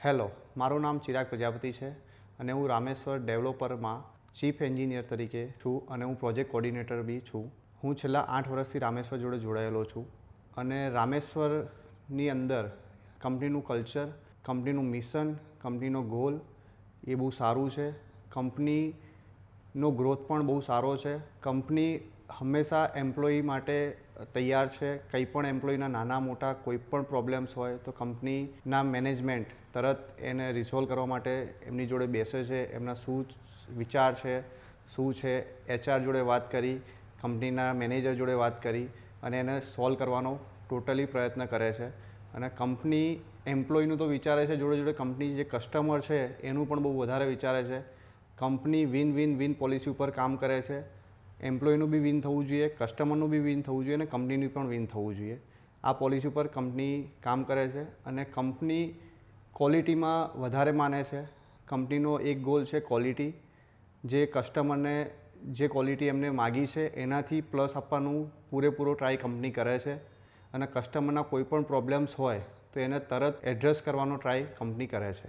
Hello, મારું નામ ચિરાગ પ્રજાપતિ છે અને હું રામેશ્વર ડેવલપરમાં ચીફ એન્જિનિયર તરીકે છું અને હું પ્રોજેક્ટ કોર્ડિનેટર બી છું. હું છેલ્લા 8 વર્ષથી રામેશ્વર જોડે જોડાયેલો છું અને રામેશ્વરની અંદર કંપનીનું કલ્ચર, કંપનીનું મિશન, કંપનીનો ગોલ એ બહુ સારું છે. કંપનીનો ગ્રોથ પણ બહુ સારો છે. કંપની હંમેશા એમ્પ્લોયી માટે તૈયાર છે. કંઈ પણ એમ્પ્લોયીના નાના મોટા કોઈ પણ પ્રોબ્લેમ્સ હોય તો કંપનીના મેનેજમેન્ટ તરત એને રિઝોલ્વ કરવા માટે એમની જોડે બેસે છે. એમના શું વિચાર છે, શું છે, HR જોડે વાત કરી, કંપનીના મેનેજર જોડે વાત કરી અને એને સોલ્વ કરવાનો ટોટલી પ્રયત્ન કરે છે. અને કંપની એમ્પ્લોયીનું તો વિચારે છે, જોડે જોડે કંપની જે કસ્ટમર છે એનું પણ બહુ વધારે વિચારે છે. Company win win win policy ઉપર કામ કરે છે. એમ્પ્લોયીનું બી વિન થવું જોઈએ, કસ્ટમરનું બી વિન થવું જોઈએ અને કંપનીનું પણ વિન થવું જોઈએ. આ પોલિસી ઉપર કંપની કામ કરે છે અને કંપની ક્વોલિટીમાં વધારે માને છે. કંપનીનો એક ગોલ છે ક્વોલિટી, જે કસ્ટમરને જે ક્વોલિટી એમને માગી છે એનાથી પ્લસ આપવાનું પૂરેપૂરો ટ્રાય કંપની કરે છે અને કસ્ટમરના કોઈ પણ પ્રોબ્લેમ્સ હોય તો એને તરત એડ્રેસ કરવાનો ટ્રાય કંપની કરે છે.